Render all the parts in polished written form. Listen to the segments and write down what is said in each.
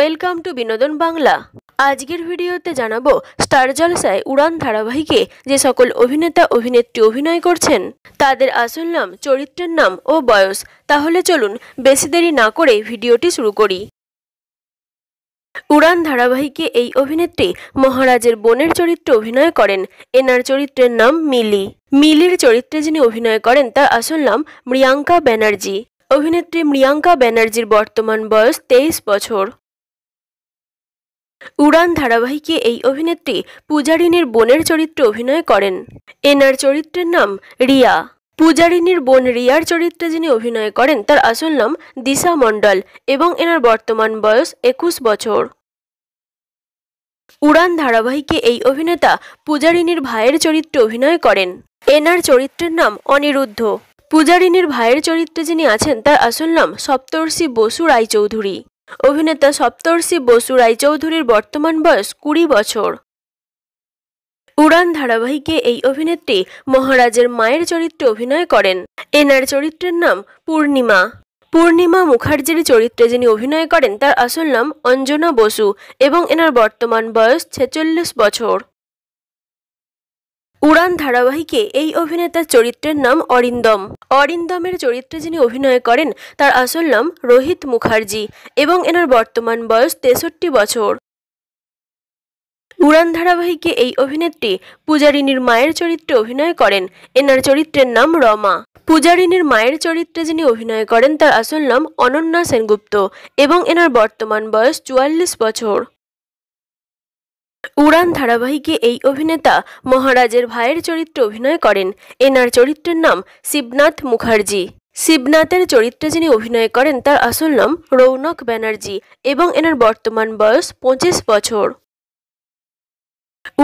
Welcome to বিনোদন বাংলা। আজকের ভিডিওতে জানাবো স্টার জলসায় উড়ান ধারাবাহিকে যে সকল অভিনেতা অভিনেত্রী অভিনয় করছেন তাদের আসল নাম, চরিত্রের নাম ও বয়স। তাহলে চলুন বেশি দেরি না করে ভিডিওটি শুরু করি। উড়ান ধারাবাহিকে এই অভিনেত্রী মহারাজের বোনের চরিত্রে অভিনয় করেন। এনার চরিত্রের নাম মিলি। মিলির চরিত্রে যিনি অভিনয় করেন তার আসল নাম মৃয়াঙ্কা ব্যানার্জি। অভিনেত্রী মৃয়াঙ্কা ব্যানার্জির বর্তমান বয়স 23 বছর। উড়ান ধারাবাহিকে এই অভিনেত্রী পূজারিনীর বোনের চরিত্রে অভিনয় করেন। এনার চরিত্রের নাম রিয়া। পূজারিনীর বোন রিয়ার চরিত্রে যিনি অভিনয় করেন তার আসল নাম দিশা মণ্ডল এবং এনার বর্তমান বয়স 21 বছর। উড়ান ধারাবাহিকে এই অভিনেতা পূজারিনীর ভাইয়ের চরিত্রে অভিনয় করেন। এনার চরিত্রের নাম অনিরুদ্ধ। পূজারিনীর ভাইয়ের চরিত্রে যিনি আছেন তার আসল নাম সপ্তর্ষি বসু রায়চৌধুরী। অভিনেতা সপ্তর্ষি বসু রায়চৌধুরীর বর্তমান বয়স 20 বছর। উড়ান ধারাবাহিকে এই অভিনেত্রী মহারাজের মায়ের চরিত্রে অভিনয় করেন। এনার চরিত্রের নাম পূর্ণিমা। পূর্ণিমা মুখার্জির চরিত্রে যিনি অভিনয় করেন তার আসল নাম অঞ্জনা বসু এবং এনার বর্তমান বয়স 46 বছর। উড়ান ধারাবাহিকে এই অভিনেতার চরিত্রের নাম অরিন্দম। অরিন্দমের চরিত্রে যিনি অভিনয় করেন তার আসল নাম রোহিত মুখার্জি এবং এনার বর্তমান বয়স 63 বছর। উড়ান ধারাবাহিকে এই অভিনেত্রী পূজারিনীর মায়ের চরিত্রে অভিনয় করেন। এনার চরিত্রের নাম রমা। পূজারিনীর মায়ের চরিত্রে যিনি অভিনয় করেন তার আসল নাম অনন্যা সেনগুপ্ত এবং এনার বর্তমান বয়স 44 বছর। উড়ান ধারাবাহিকে এই অভিনেতা মহারাজের ভাইয়ের চরিত্রে অভিনয় করেন। এনার চরিত্রের নাম শিবনাথ মুখার্জি। শিবনাথের চরিত্রে যিনি অভিনয় করেন তার আসল নাম রৌনক ব্যানার্জি এবং এনার বর্তমান বয়স 25 বছর।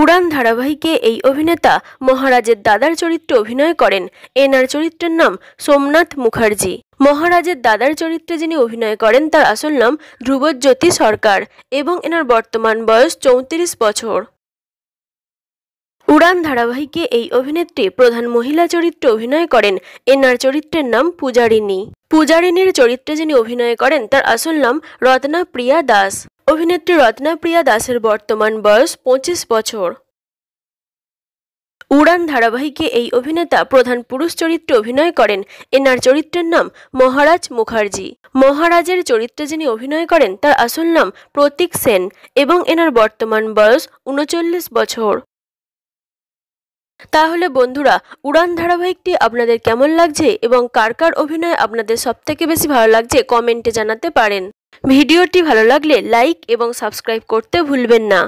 উড়ান ধারাবাহিকে এই অভিনেতা মহারাজের দাদার চরিত্রে অভিনয় করেন। এনার চরিত্রের নাম সোমনাথ মুখার্জি। মহারাজের দাদার চরিত্রে যিনি অভিনয় করেন তার আসল নাম ধ্রুবজ্যোতি সরকার এবং এনার বর্তমান বয়স 34 বছর। উড়ান ধারাবাহিকে এই অভিনেত্রী প্রধান মহিলা চরিত্রে অভিনয় করেন। এনার চরিত্রের নাম পূজারিনী। পূজারিনীর চরিত্রে যিনি অভিনয় করেন তার আসল নাম রত্না প্রিয়া দাস। অভিনেত্রী রত্না প্রিয়া দাসের বর্তমান বয়স 25 বছর। উড়ান ধারাবাহিকে এই অভিনেতা প্রধান পুরুষ চরিত্রে অভিনয় করেন। এনার চরিত্রের নাম মহারাজ মুখার্জি। মহারাজের চরিত্রে যিনি অভিনয় করেন তার আসল নাম প্রতীক সেন এবং এনার বর্তমান বয়স 39 বছর। তাহলে বন্ধুরা, উড়ান ধারাবাহিকটি আপনাদের কেমন লাগছে এবং কার কার অভিনয় আপনাদের সবথেকে বেশি ভালো লাগছে কমেন্টে জানাতে পারেন। ভিডিওটি ভালো লাগলে লাইক এবং সাবস্ক্রাইব করতে ভুলবেন না।